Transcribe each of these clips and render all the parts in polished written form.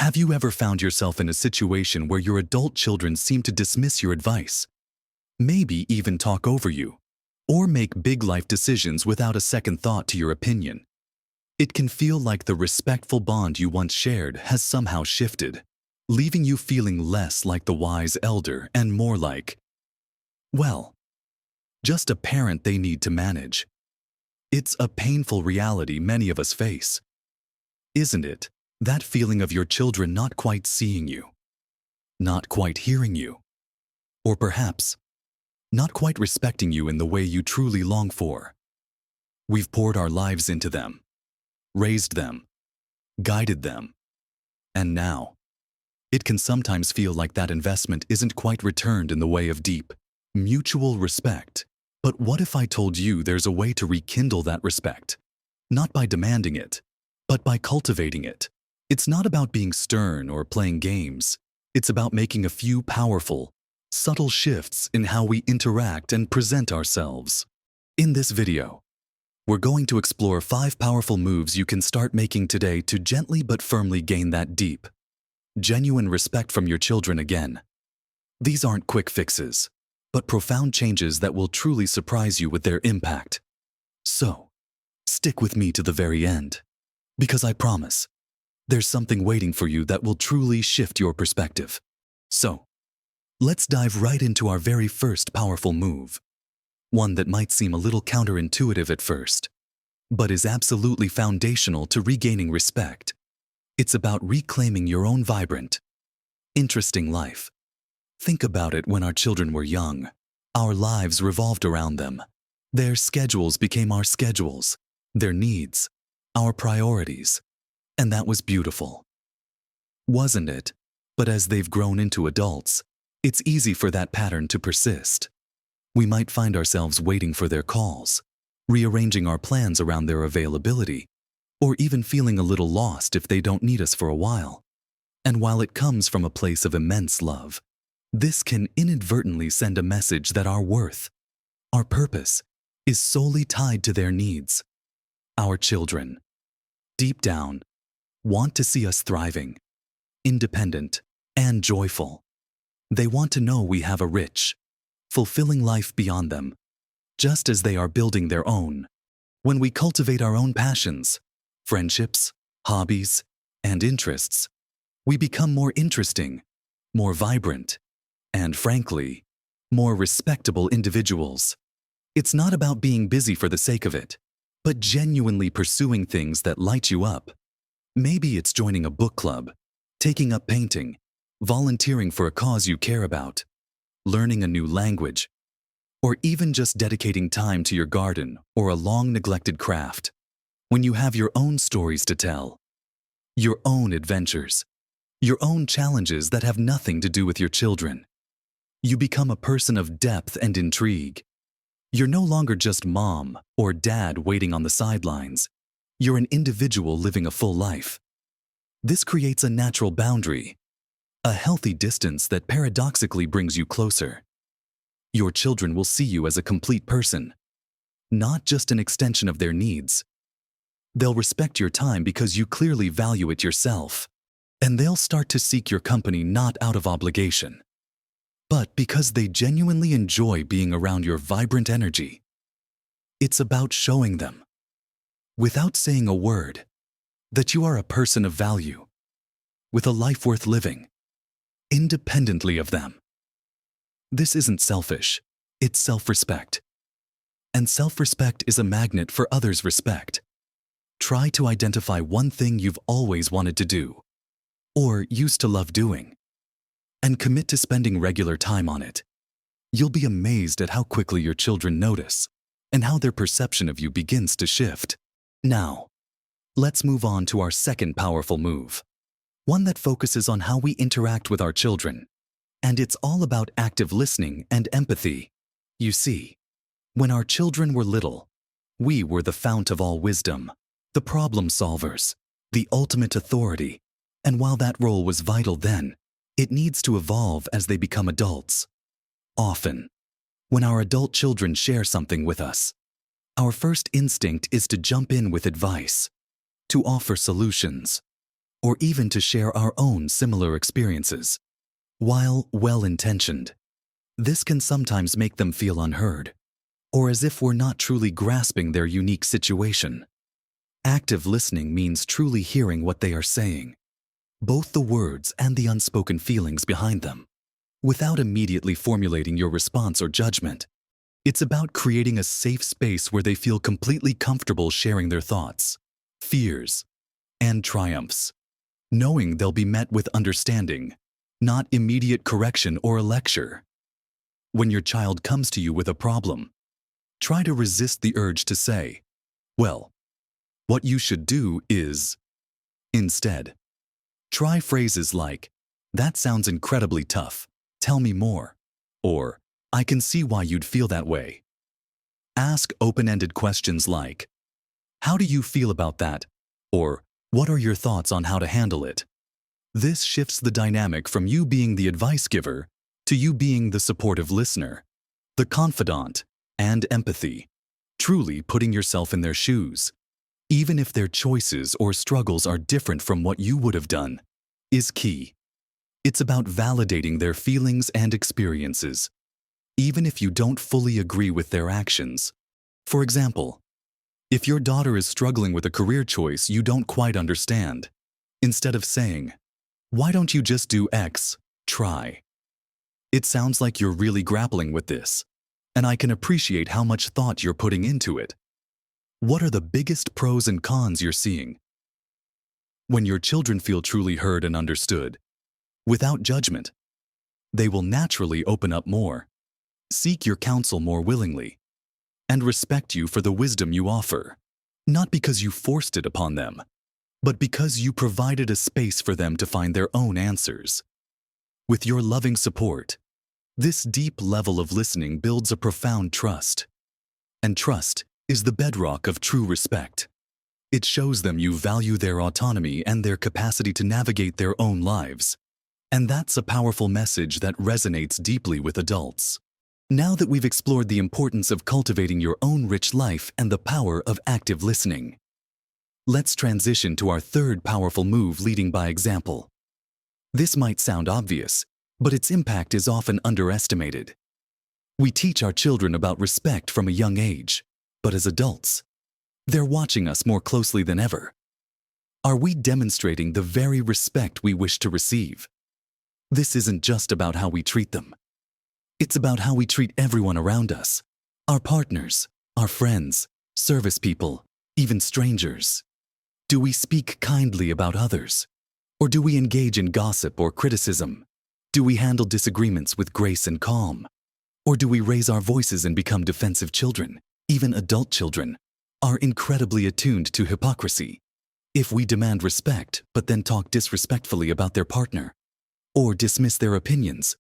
Have you ever found yourself in a situation where your adult children seem to dismiss your advice, maybe even talk over you, or make big life decisions without a second thought to your opinion? It can feel like the respectful bond you once shared has somehow shifted, leaving you feeling less like the wise elder and more like, well, just a parent they need to manage. It's a painful reality many of us face, isn't it? That feeling of your children not quite seeing you, not quite hearing you, or perhaps not quite respecting you in the way you truly long for. We've poured our lives into them, raised them, guided them, and now it can sometimes feel like that investment isn't quite returned in the way of deep, mutual respect. But what if I told you there's a way to rekindle that respect? Not by demanding it, but by cultivating it. It's not about being stern or playing games. It's about making a few powerful, subtle shifts in how we interact and present ourselves. In this video, we're going to explore 5 powerful moves you can start making today to gently but firmly gain that deep, genuine respect from your children again. These aren't quick fixes, but profound changes that will truly surprise you with their impact. So, stick with me to the very end, because I promise, there's something waiting for you that will truly shift your perspective. So, let's dive right into our very first powerful move. One that might seem a little counterintuitive at first, but is absolutely foundational to regaining respect. It's about reclaiming your own vibrant, interesting life. Think about it. When our children were young, our lives revolved around them. Their schedules became our schedules, their needs, our priorities. And that was beautiful, wasn't it? But as they've grown into adults, it's easy for that pattern to persist. We might find ourselves waiting for their calls, rearranging our plans around their availability, or even feeling a little lost if they don't need us for a while. And while it comes from a place of immense love, this can inadvertently send a message that our worth, our purpose, is solely tied to their needs. Our children, deep down, want to see us thriving, independent, and joyful. They want to know we have a rich, fulfilling life beyond them, just as they are building their own. When we cultivate our own passions, friendships, hobbies, and interests, we become more interesting, more vibrant, and frankly, more respectable individuals. It's not about being busy for the sake of it, but genuinely pursuing things that light you up. Maybe it's joining a book club, taking up painting, volunteering for a cause you care about, learning a new language, or even just dedicating time to your garden or a long-neglected craft. When you have your own stories to tell, your own adventures, your own challenges that have nothing to do with your children, you become a person of depth and intrigue. You're no longer just mom or dad waiting on the sidelines. You're an individual living a full life. This creates a natural boundary, a healthy distance that paradoxically brings you closer. Your children will see you as a complete person, not just an extension of their needs. They'll respect your time because you clearly value it yourself, and they'll start to seek your company not out of obligation, but because they genuinely enjoy being around your vibrant energy. It's about showing them, without saying a word, that you are a person of value, with a life worth living, independently of them. This isn't selfish, it's self-respect. And self-respect is a magnet for others' respect. Try to identify one thing you've always wanted to do, or used to love doing, and commit to spending regular time on it. You'll be amazed at how quickly your children notice, and how their perception of you begins to shift. Now, let's move on to our second powerful move, one that focuses on how we interact with our children. And it's all about active listening and empathy. You see, when our children were little, we were the fount of all wisdom, the problem solvers, the ultimate authority. And while that role was vital then, it needs to evolve as they become adults. Often, when our adult children share something with us, our first instinct is to jump in with advice, to offer solutions, or even to share our own similar experiences. While well-intentioned, this can sometimes make them feel unheard, or as if we're not truly grasping their unique situation. Active listening means truly hearing what they are saying, both the words and the unspoken feelings behind them, without immediately formulating your response or judgment. It's about creating a safe space where they feel completely comfortable sharing their thoughts, fears, and triumphs, knowing they'll be met with understanding, not immediate correction or a lecture. When your child comes to you with a problem, try to resist the urge to say, "Well, what you should do is..." Instead, try phrases like, "That sounds incredibly tough. Tell me more." Or, "I can see why you'd feel that way." Ask open-ended questions like, "How do you feel about that?" Or, "What are your thoughts on how to handle it?" This shifts the dynamic from you being the advice giver to you being the supportive listener, the confidant, and empathy, truly putting yourself in their shoes, even if their choices or struggles are different from what you would have done, is key. It's about validating their feelings and experiences, even if you don't fully agree with their actions. For example, if your daughter is struggling with a career choice you don't quite understand, instead of saying, "Why don't you just do X, try." It sounds like you're really grappling with this, and I can appreciate how much thought you're putting into it. What are the biggest pros and cons you're seeing? When your children feel truly heard and understood, without judgment, they will naturally open up more, seek your counsel more willingly, and respect you for the wisdom you offer, not because you forced it upon them, but because you provided a space for them to find their own answers. With your loving support, this deep level of listening builds a profound trust. And trust is the bedrock of true respect. It shows them you value their autonomy and their capacity to navigate their own lives. And that's a powerful message that resonates deeply with adults. Now that we've explored the importance of cultivating your own rich life and the power of active listening, let's transition to our third powerful move, leading by example. This might sound obvious, but its impact is often underestimated. We teach our children about respect from a young age, but as adults, they're watching us more closely than ever. Are we demonstrating the very respect we wish to receive? This isn't just about how we treat them. It's about how we treat everyone around us, our partners, our friends, service people, even strangers. Do we speak kindly about others? Or do we engage in gossip or criticism? Do we handle disagreements with grace and calm? Or do we raise our voices and become defensive children? Even adult children are incredibly attuned to hypocrisy. If we demand respect but then talk disrespectfully about their partner, or dismiss their opinions,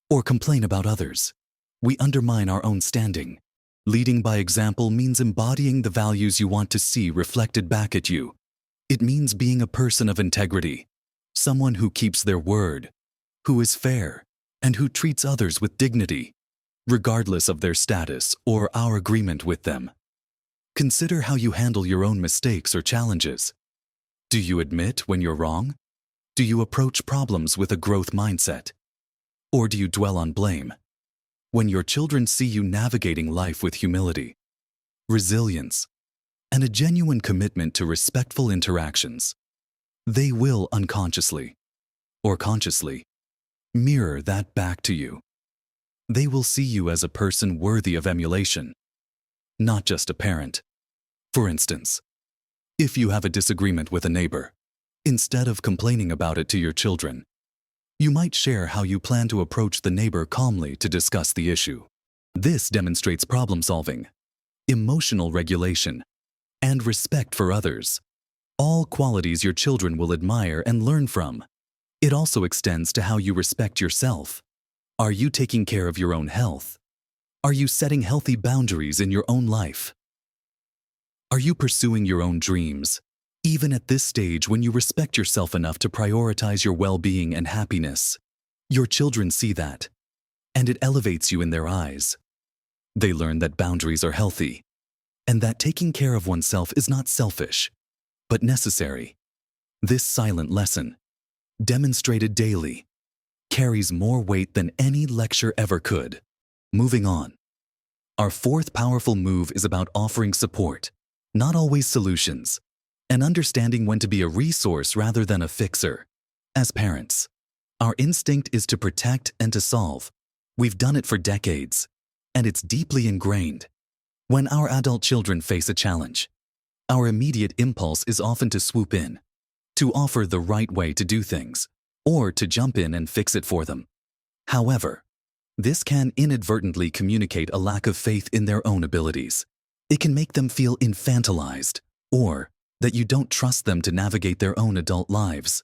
or complain about others, we undermine our own standing. Leading by example means embodying the values you want to see reflected back at you. It means being a person of integrity, someone who keeps their word, who is fair, and who treats others with dignity, regardless of their status or our agreement with them. Consider how you handle your own mistakes or challenges. Do you admit when you're wrong? Do you approach problems with a growth mindset? Or do you dwell on blame? When your children see you navigating life with humility, resilience, and a genuine commitment to respectful interactions, they will unconsciously, or consciously, mirror that back to you. They will see you as a person worthy of emulation, not just a parent. For instance, if you have a disagreement with a neighbor, instead of complaining about it to your children, you might share how you plan to approach the neighbor calmly to discuss the issue. This demonstrates problem solving, emotional regulation, and respect for others, all qualities your children will admire and learn from. It also extends to how you respect yourself. Are you taking care of your own health? Are you setting healthy boundaries in your own life? Are you pursuing your own dreams, even at this stage when you respect yourself enough to prioritize your well-being and happiness? Your children see that, and it elevates you in their eyes. They learn that boundaries are healthy, and that taking care of oneself is not selfish, but necessary. This silent lesson, demonstrated daily, carries more weight than any lecture ever could. Moving on. Our fourth powerful move is about offering support, not always solutions, and understanding when to be a resource rather than a fixer. As parents, our instinct is to protect and to solve. We've done it for decades, and it's deeply ingrained. When our adult children face a challenge, our immediate impulse is often to swoop in, to offer the right way to do things, or to jump in and fix it for them. However, this can inadvertently communicate a lack of faith in their own abilities. It can make them feel infantilized, or that you don't trust them to navigate their own adult lives.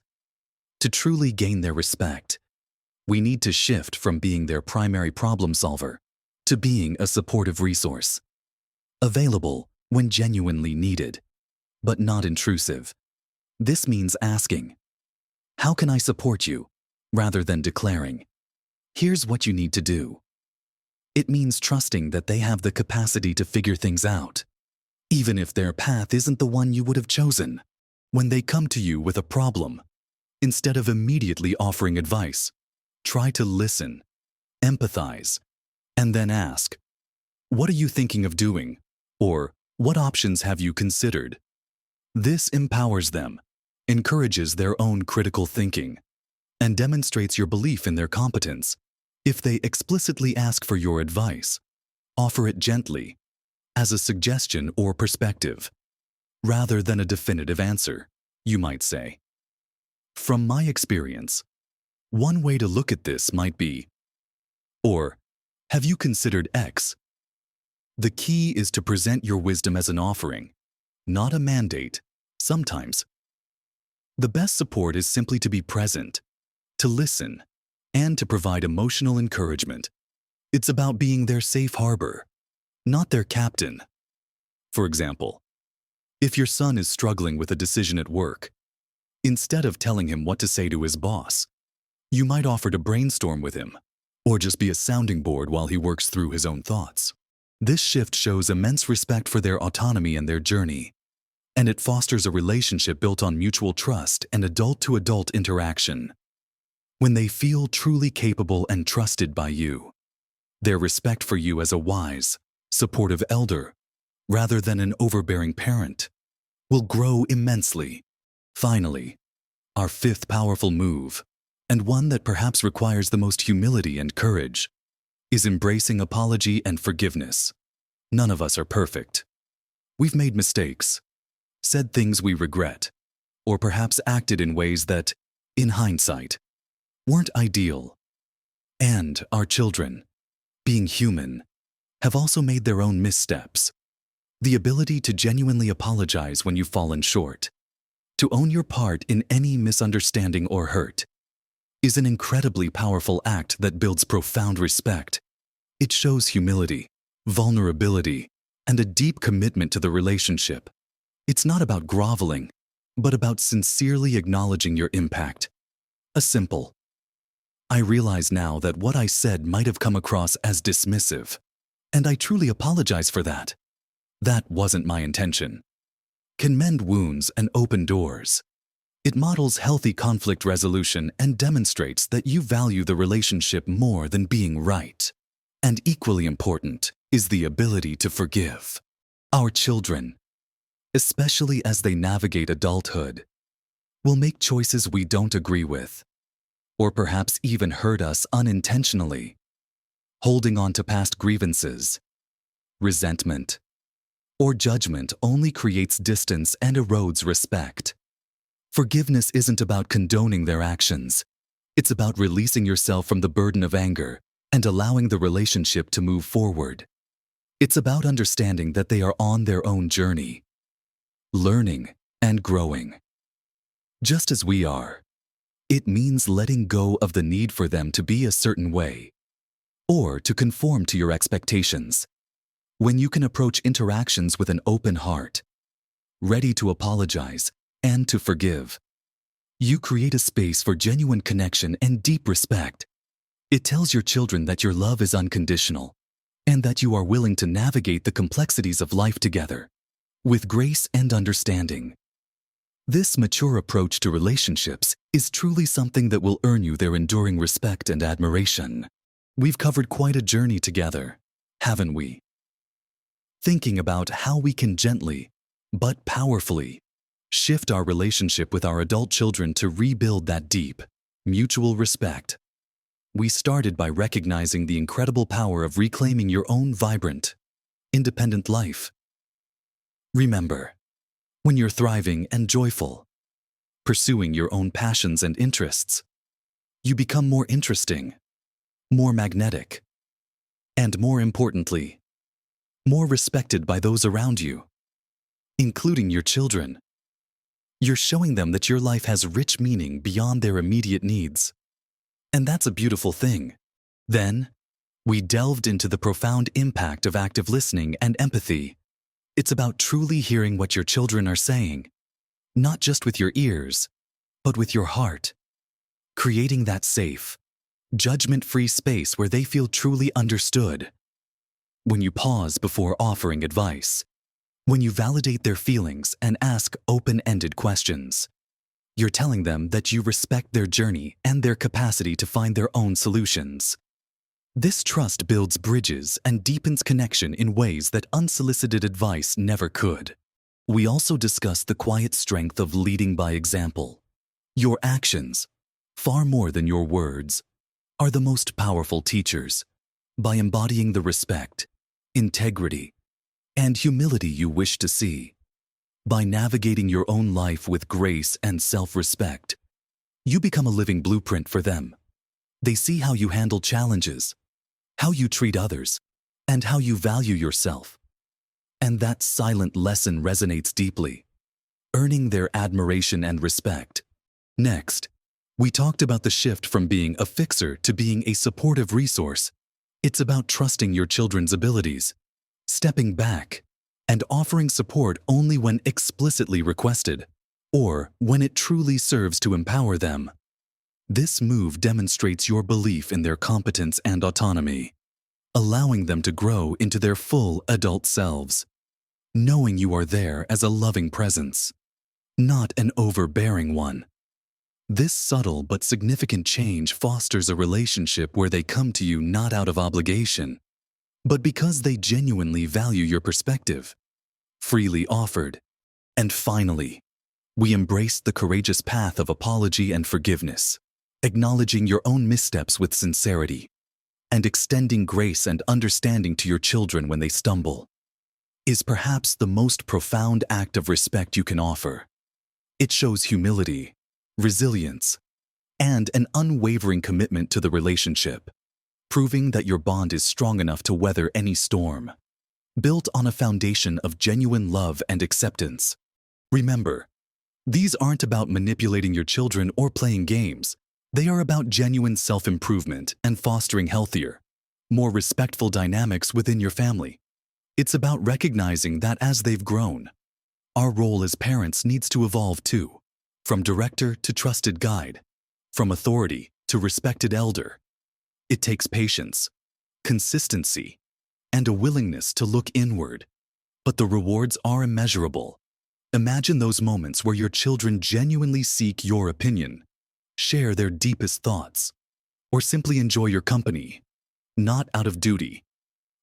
To truly gain their respect, we need to shift from being their primary problem solver to being a supportive resource, available when genuinely needed, but not intrusive. This means asking, "How can I support you?" rather than declaring, "Here's what you need to do." It means trusting that they have the capacity to figure things out, even if their path isn't the one you would have chosen. When they come to you with a problem, instead of immediately offering advice, try to listen, empathize, and then ask, "What are you thinking of doing?" or "What options have you considered?" This empowers them, encourages their own critical thinking, and demonstrates your belief in their competence. If they explicitly ask for your advice, offer it gently, as a suggestion or perspective, rather than a definitive answer. You might say, "From my experience, one way to look at this might be," or "Have you considered X?" The key is to present your wisdom as an offering, not a mandate. Sometimes, the best support is simply to be present, to listen, and to provide emotional encouragement. It's about being their safe harbor, not their captain. For example, if your son is struggling with a decision at work, instead of telling him what to say to his boss, you might offer to brainstorm with him, or just be a sounding board while he works through his own thoughts. This shift shows immense respect for their autonomy and their journey, and it fosters a relationship built on mutual trust and adult-to-adult interaction. When they feel truly capable and trusted by you, their respect for you as a wise, supportive elder, rather than an overbearing parent, will grow immensely. Finally, our fifth powerful move, and one that perhaps requires the most humility and courage, is embracing apology and forgiveness. None of us are perfect. We've made mistakes, said things we regret, or perhaps acted in ways that, in hindsight, weren't ideal. And our children, being human, have also made their own missteps. The ability to genuinely apologize when you've fallen short, to own your part in any misunderstanding or hurt, is an incredibly powerful act that builds profound respect. It shows humility, vulnerability, and a deep commitment to the relationship. It's not about groveling, but about sincerely acknowledging your impact. A simple, "I realize now that what I said might have come across as dismissive, and I truly apologize for that. That wasn't my intention," can mend wounds and open doors. It models healthy conflict resolution and demonstrates that you value the relationship more than being right. And equally important is the ability to forgive. Our children, especially as they navigate adulthood, will make choices we don't agree with, or perhaps even hurt us unintentionally. Holding on to past grievances, resentment, or judgment only creates distance and erodes respect. Forgiveness isn't about condoning their actions. It's about releasing yourself from the burden of anger and allowing the relationship to move forward. It's about understanding that they are on their own journey, learning and growing, just as we are. It means letting go of the need for them to be a certain way, or to conform to your expectations. When you can approach interactions with an open heart, ready to apologize and to forgive, you create a space for genuine connection and deep respect. It tells your children that your love is unconditional and that you are willing to navigate the complexities of life together with grace and understanding. This mature approach to relationships is truly something that will earn you their enduring respect and admiration. We've covered quite a journey together, haven't we? Thinking about how we can gently, but powerfully, shift our relationship with our adult children to rebuild that deep, mutual respect. We started by recognizing the incredible power of reclaiming your own vibrant, independent life. Remember, when you're thriving and joyful, pursuing your own passions and interests, you become more interesting, more magnetic, and more importantly, more respected by those around you, including your children. You're showing them that your life has rich meaning beyond their immediate needs. And that's a beautiful thing. Then, we delved into the profound impact of active listening and empathy. It's about truly hearing what your children are saying, not just with your ears, but with your heart. Creating that safe, judgment-free space where they feel truly understood. When you pause before offering advice, when you validate their feelings and ask open-ended questions, you're telling them that you respect their journey and their capacity to find their own solutions. This trust builds bridges and deepens connection in ways that unsolicited advice never could. We also discussed the quiet strength of leading by example. Your actions, far more than your words, are the most powerful teachers. By embodying the respect, integrity, and humility you wish to see, by navigating your own life with grace and self-respect, you become a living blueprint for them. They see how you handle challenges, how you treat others, and how you value yourself. And that silent lesson resonates deeply, earning their admiration and respect. Next, we talked about the shift from being a fixer to being a supportive resource. It's about trusting your children's abilities, stepping back, and offering support only when explicitly requested, or when it truly serves to empower them. This move demonstrates your belief in their competence and autonomy, allowing them to grow into their full adult selves, knowing you are there as a loving presence, not an overbearing one. This subtle but significant change fosters a relationship where they come to you not out of obligation, but because they genuinely value your perspective, freely offered. And finally, we embraced the courageous path of apology and forgiveness, acknowledging your own missteps with sincerity, and extending grace and understanding to your children when they stumble, is perhaps the most profound act of respect you can offer. It shows humility, resilience, and an unwavering commitment to the relationship, proving that your bond is strong enough to weather any storm, built on a foundation of genuine love and acceptance. Remember, these aren't about manipulating your children or playing games. They are about genuine self-improvement and fostering healthier, more respectful dynamics within your family. It's about recognizing that as they've grown, our role as parents needs to evolve too, from director to trusted guide, from authority to respected elder. It takes patience, consistency, and a willingness to look inward, but the rewards are immeasurable. Imagine those moments where your children genuinely seek your opinion, share their deepest thoughts, or simply enjoy your company, not out of duty,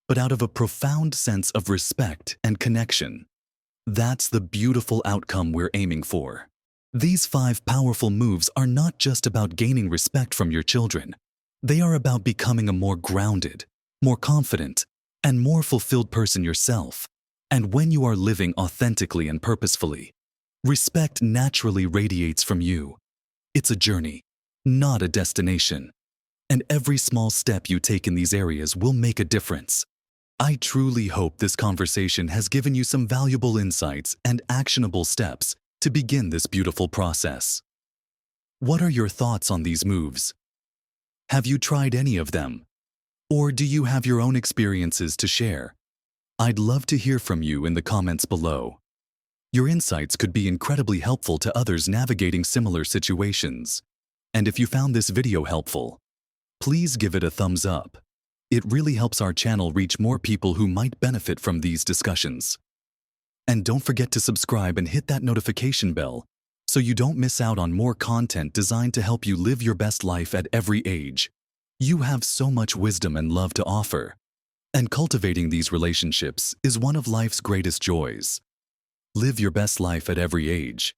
but out of a profound sense of respect and connection. That's the beautiful outcome we're aiming for. These 5 powerful moves are not just about gaining respect from your children. They are about becoming a more grounded, more confident, and more fulfilled person yourself. And when you are living authentically and purposefully, respect naturally radiates from you. It's a journey, not a destination. And every small step you take in these areas will make a difference. I truly hope this conversation has given you some valuable insights and actionable steps to begin this beautiful process. What are your thoughts on these moves? Have you tried any of them? Or do you have your own experiences to share? I'd love to hear from you in the comments below. Your insights could be incredibly helpful to others navigating similar situations. And if you found this video helpful, please give it a thumbs up. It really helps our channel reach more people who might benefit from these discussions. And don't forget to subscribe and hit that notification bell so you don't miss out on more content designed to help you live your best life at every age. You have so much wisdom and love to offer. And cultivating these relationships is one of life's greatest joys. Live your best life at every age.